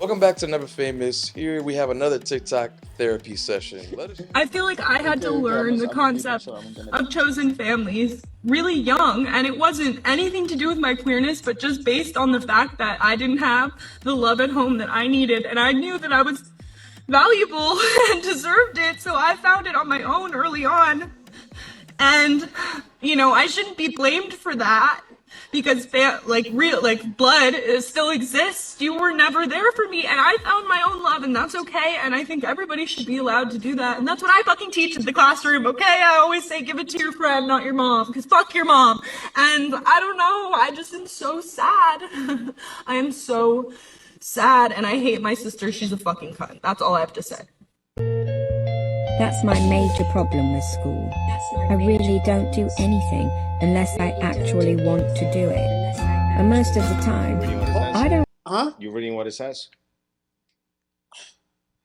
Welcome back to Never Famous. Here we have another TikTok therapy session. I feel like I had to learn the concept of chosen families really young, and it wasn't anything to do with my queerness, but just based on the fact that I didn't have the love at home that I needed, and I knew that I was valuable and deserved it, so I found it on my own early on. And I shouldn't be blamed for that because blood still exists. You were never there for me, and I found my own love, and that's okay. And I think everybody should be allowed to do that, and that's what I fucking teach in the classroom. Okay, I always say give it to your friend, not your mom, because fuck your mom. And I don't know, I just am so sad. I am so sad, and I hate my sister. She's a fucking cunt. That's all I have to say. That's my major problem with school. I really don't do anything unless I actually want to do it. And most of the time, I don't. Huh? You reading what it says?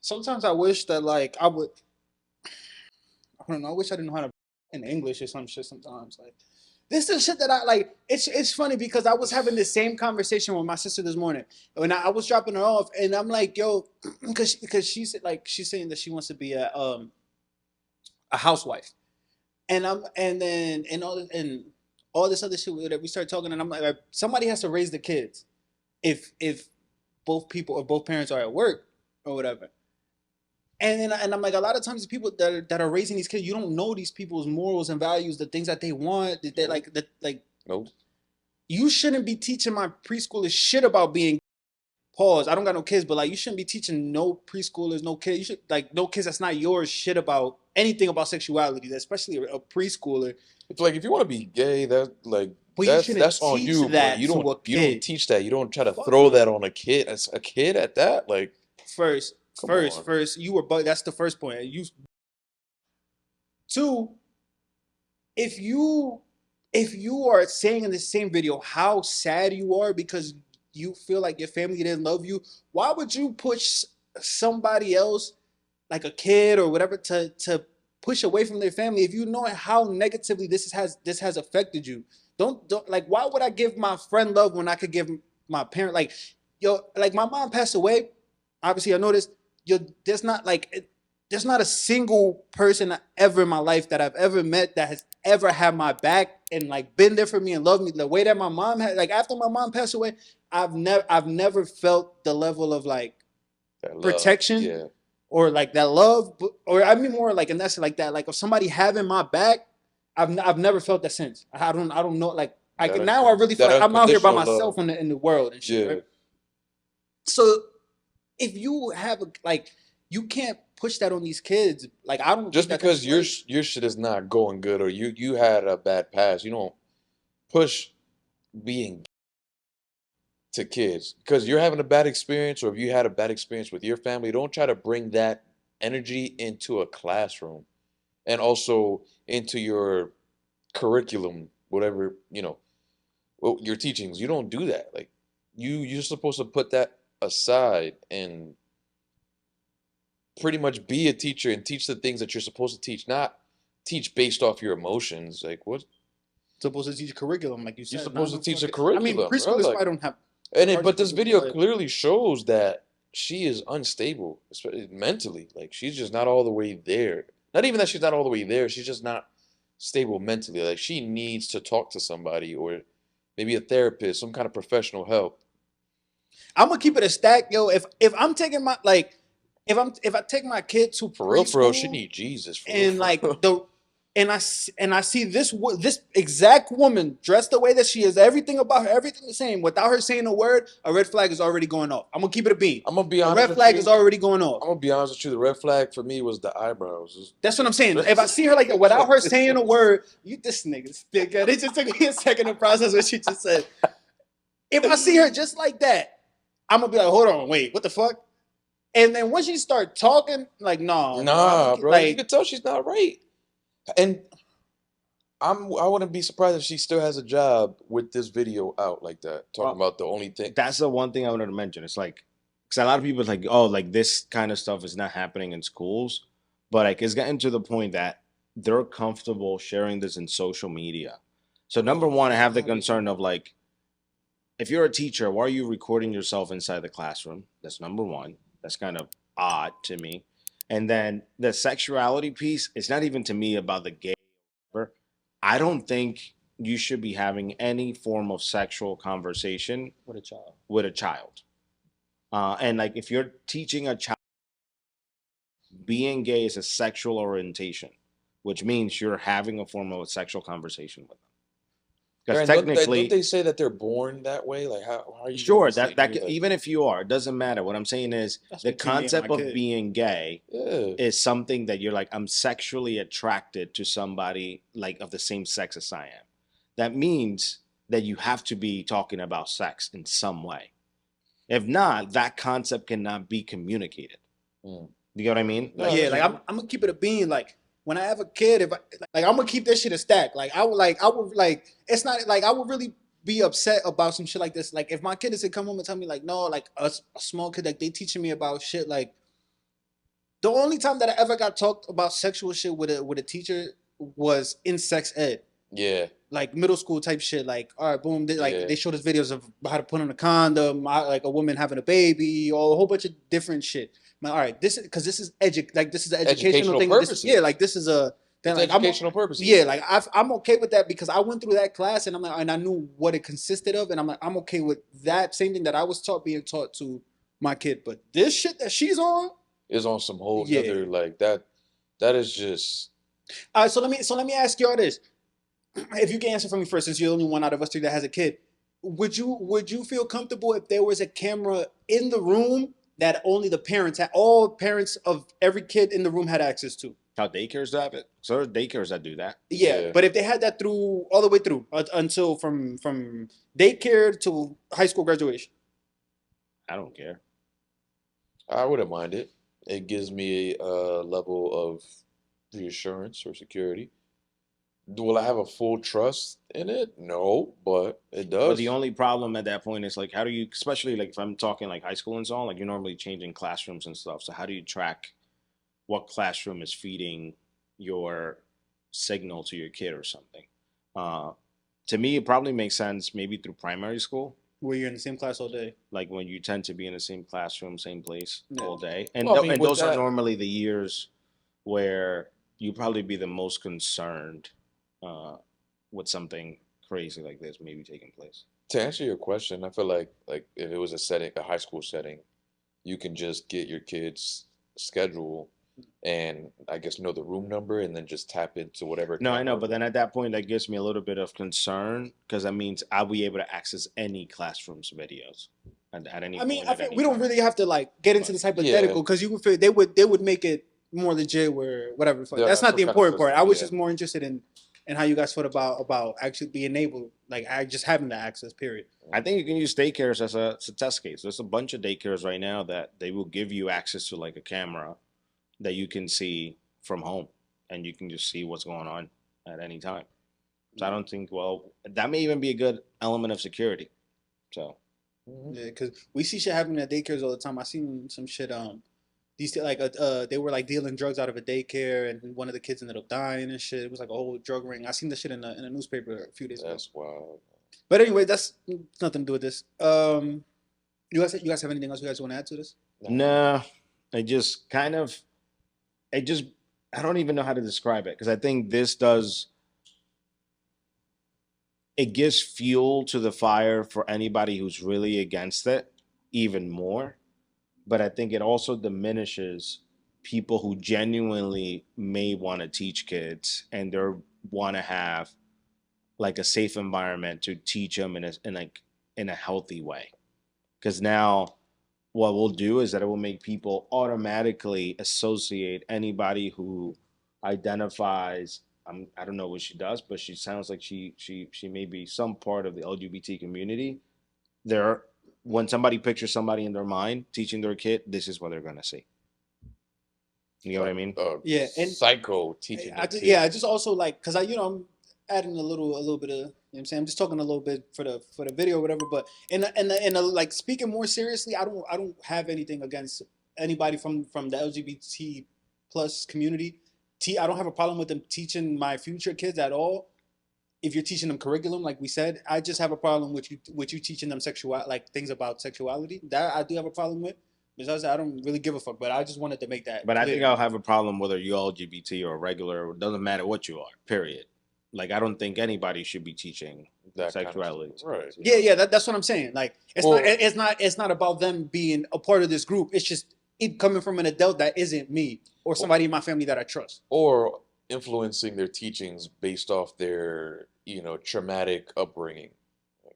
Sometimes I wish that like I would. I don't know. I wish I didn't know how to in English or some shit. Sometimes like this is shit that I like. It's funny because I was having the same conversation with my sister this morning when I was dropping her off, and I'm like, yo, because she's saying that she wants to be a housewife, and all this other shit that we start talking, and I'm like, somebody has to raise the kids if both parents are at work or whatever. And I'm like, a lot of times the people that are raising these kids, you don't know these people's morals and values, the things that they want, Nope. you shouldn't be teaching my preschoolers shit about being. Pause. I don't got no kids, but like you shouldn't be teaching no preschoolers, no kids. You should like no kids that's not yours shit about anything about sexuality, especially a preschooler. It's like if you want to be gay, But you shouldn't that's on teach you. that But you to a don't kid. teach that. You don't try to Fuck throw no. that on a kid. As a kid at that, like First, Come on. you were that's the first point. Two, if you are saying in the same video how sad you are because you feel like your family didn't love you, why would you push somebody else, like a kid or whatever, to push away from their family if you know how negatively this has affected you? Don't like, why would I give my friend love when I could give my parent, like, yo, like my mom passed away. Obviously, I noticed, yo, there's not a single person ever in my life that I've ever met that has ever had my back and like been there for me and loved me the way that my mom had. Like after my mom passed away, I've never felt the level of like that love. protection, Yeah. or like that love, or I mean more like, and that's like that, like of somebody having my back. I've never felt that since. I don't know, like now I really feel like I'm out here by myself in the world and shit. Yeah. Right? So if you have like, you can't push that on these kids. Like I don't Just think because that's right. your shit is not going good or you had a bad past, you don't push being to kids because you're having a bad experience, or if you had a bad experience with your family, don't try to bring that energy into a classroom and also into your curriculum, whatever, your teachings. You don't do that. Like you're supposed to put that aside and pretty much be a teacher and teach the things that you're supposed to teach, not teach based off your emotions. Like what? Supposed to teach curriculum, like you said. You're supposed to teach a I mean, curriculum, bro. preschoolers Like, probably don't have. but this video clearly shows that she is unstable, especially mentally. Like she's just not all the way there. Not even that she's not all the way there. She's just not stable mentally. Like she needs to talk to somebody or maybe a therapist, some kind of professional help. I'm gonna keep it a stack, yo. If I'm taking my like, if I take my kid to For real, she preschool, need Jesus. For and real, like for real. I see this exact woman dressed the way that she is, everything about her, everything the same, without her saying a word, a red flag is already going off. I'm gonna keep it a bean. I'm gonna be A honest red with flag you. is already going off. I'm gonna be honest with you. The red flag for me was the eyebrows. That's what I'm saying. If I see her like that without her saying a word, you this nigga stick. It just took me a second to process what she just said. If I see her just like that, I'm gonna be like, hold on, wait, what the fuck? And then once she start talking, like, Nah, bro. like, You can tell she's not right. And I wouldn't be surprised if she still has a job with this video out like that, talking about the only thing. That's the one thing I wanted to mention. It's like, because a lot of people are like, oh, like this kind of stuff is not happening in schools, but like it's getting to the point that they're comfortable sharing this in social media. So number one, I have the concern of like, if you're a teacher, why are you recording yourself inside the classroom? That's number one. That's kind of odd to me. And then the sexuality piece, it's not even to me about the gay. I don't think you should be having any form of sexual conversation with a child. With a child. And like if you're teaching a child, being gay is a sexual orientation, which means you're having a form of a sexual conversation with them. Because Aaron, technically, don't they say that they're born that way? Like, how are you sure, gonna that like, even if you are, it doesn't matter. What I'm saying is That's the between me and concept my of kid. being gay yeah. is something that you're like, I'm sexually attracted to somebody like of the same sex as I am. That means that you have to be talking about sex in some way. If not, that concept cannot be communicated. Mm. You get what I mean? No, Like, Yeah, that's like true. I'm gonna keep it a bean. Like when I have a kid, if I like, I'm gonna keep that shit a stack. Like I would like. It's not like I would really be upset about some shit like this. Like if my kid is to come home and tell me like, no, like a small kid, like they teaching me about shit. Like the only time that I ever got talked about sexual shit with a teacher was in sex ed. Yeah. Like middle school type shit. Like, all right, boom. Yeah. They showed us videos of how to put on a condom, like a woman having a baby, or a whole bunch of different shit. I'm like, all right, this is because this is this is an educational Educational thing. purposes. Yeah, like this is a then It's like educational purposes. yeah, like I'm okay with that because I went through that class and I'm like, and I knew what it consisted of, and I'm like, I'm okay with that same thing that I was taught being taught to my kid. But this shit that she's on, Is on some whole Yeah. other like that. That is just all right. So let me ask y'all this. If you can answer for me first, since you're the only one out of us three that has a kid, would you feel comfortable if there was a camera in the room that only the parents had, all parents of every kid in the room had access to? how daycares have it. So there's daycares that do that. Yeah, Yeah. but if they had that through all the way through until from daycare to high school graduation. I don't care. I wouldn't mind it. It gives me a level of reassurance or security. Will I have a full trust in it? No, but it does. But the only problem at that point is like, how do you, especially like if I'm talking like high school and so on, like you're normally changing classrooms and stuff. So how do you track what classroom is feeding your signal to your kid or something? To me, it probably makes sense maybe through primary school, Where you're in the same class all day. like when you tend to be in the same classroom, same place Yeah. all day. And, Well, I mean, and with those are that- normally the years where you probably be the most concerned with something crazy like this maybe taking place. To answer your question, I feel like if it was a setting, a high school setting, you can just get your kid's schedule and I guess know the room number and then just tap into whatever. No, I know, camera. but then at that point, that gives me a little bit of concern because that means I'll be able to access any classroom's videos at any I mean, point. I at think any we don't time. really have to like get into this hypothetical because you would feel they would make it more legit where whatever. The fuck. Yeah, That's not some the kind of important part. system, I was yeah. just more interested in how you guys felt about actually being able, like, just having the access. Period. I think you can use daycares as a test case. There's a bunch of daycares right now that they will give you access to like a camera that you can see from home and you can just see what's going on at any time. So I don't think, well, that may even be a good element of security. So Mhm. Yeah, because we see shit happening at daycares all the time. I seen some shit. These like they were like dealing drugs out of a daycare, and one of the kids ended up dying and shit. It was like a whole drug ring. I seen the shit in a newspaper a few days ago. That's wild. But anyway, that's nothing to do with this. You guys have anything else you guys want to add to this? no, I just kind of, I don't even know how to describe it because I think this does, it gives fuel to the fire for anybody who's really against it even more. But I think it also diminishes people who genuinely may want to teach kids and they want to have like a safe environment to teach them in a healthy way. Because now what we'll do is that it will make people automatically associate anybody who identifies, I don't know what she does, but she sounds like she may be some part of the LGBT community. When somebody pictures somebody in their mind teaching their kid, this is what they're gonna see. You know what I mean? Yeah, and psycho teaching. I just also like because I'm adding a little bit of, you know what I'm saying, I'm just talking a little bit for the video or whatever, but in like speaking more seriously, I don't have anything against anybody from the LGBT plus community. I don't have a problem with them teaching my future kids at all. if you're teaching them curriculum, like we said. I just have a problem with you teaching them like things about sexuality. That I do have a problem with. Besides, I don't really give a fuck. But I just wanted to make that. But clear. I think I'll have a problem whether you're LGBT or regular. It doesn't matter what you are. Period. Like I don't think anybody should be teaching That sexuality. kind of right. Yeah. That's what I'm saying. Like it's not about them being a part of this group. It's just it coming from an adult that isn't me or somebody in my family that I trust. Or influencing their teachings based off their, traumatic upbringing.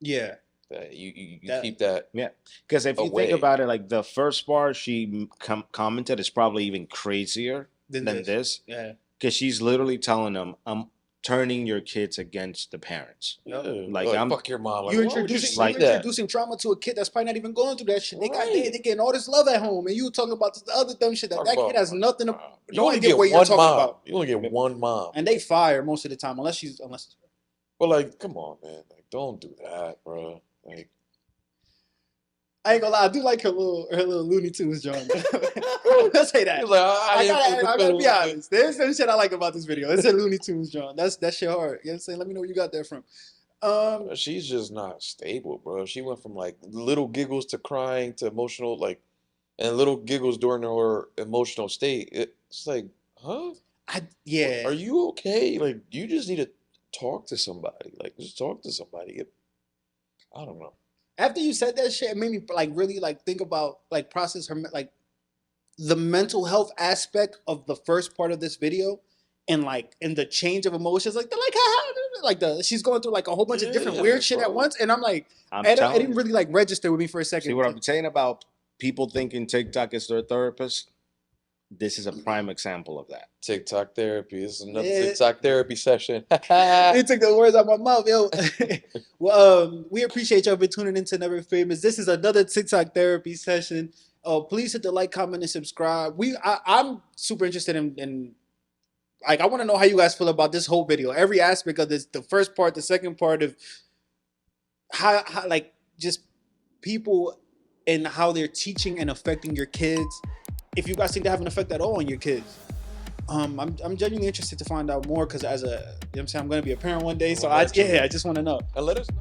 Yeah. That you keep that. Yeah, because if you think about it, like the first part she commented is probably even crazier than this. Yeah, because she's literally telling them, "I'm turning your kids against the parents." Yeah. Like I'm fuck your mom. Like, you're why would you introducing say you're that? introducing trauma to a kid that's probably not even going through that shit. They Right. they getting all this love at home, and you talking about the other dumb shit that kid has nothing to. You only get what you're one talking mom. about. You only get one mom. And they fire most of the time, unless. Well, like, come on, man. Like, don't do that, bro. Like, I ain't gonna lie, I do like her little Looney Tunes, John. Let's say that. he's like, I gotta be honest. There's some shit I like about this video. It's a Looney Tunes, John. That shit hard. You know what I'm saying? Let me know where you got that from. She's just not stable, bro. She went from like little giggles to crying to emotional, like, and little giggles during her emotional state. It's like, huh? Yeah. Are you okay? Like, you just need to talk to somebody. Like, just talk to somebody. I don't know. After you said that shit, it made me like really like think about like process her like the mental health aspect of the first part of this video and like in the change of emotions, like she's going through like a whole bunch of different weird shit at once, and I'm like, it didn't really like register with me for a second. See what I'm saying about people thinking TikTok is their therapist? This is a prime example of that. TikTok therapy. This is another TikTok therapy session. You took the words out of my mouth, yo. Well, we appreciate y'all for tuning into Never Famous. This is another TikTok therapy session. Please hit the like, comment, and subscribe. I'm super interested in like I want to know how you guys feel about this whole video. Every aspect of this, the first part, the second part of how like just people and how they're teaching and affecting your kids. If you guys think they have an effect at all on your kids. I'm genuinely interested to find out more because as a, you know what I'm saying, I'm going to be a parent one day. So I just want to know. And let us know.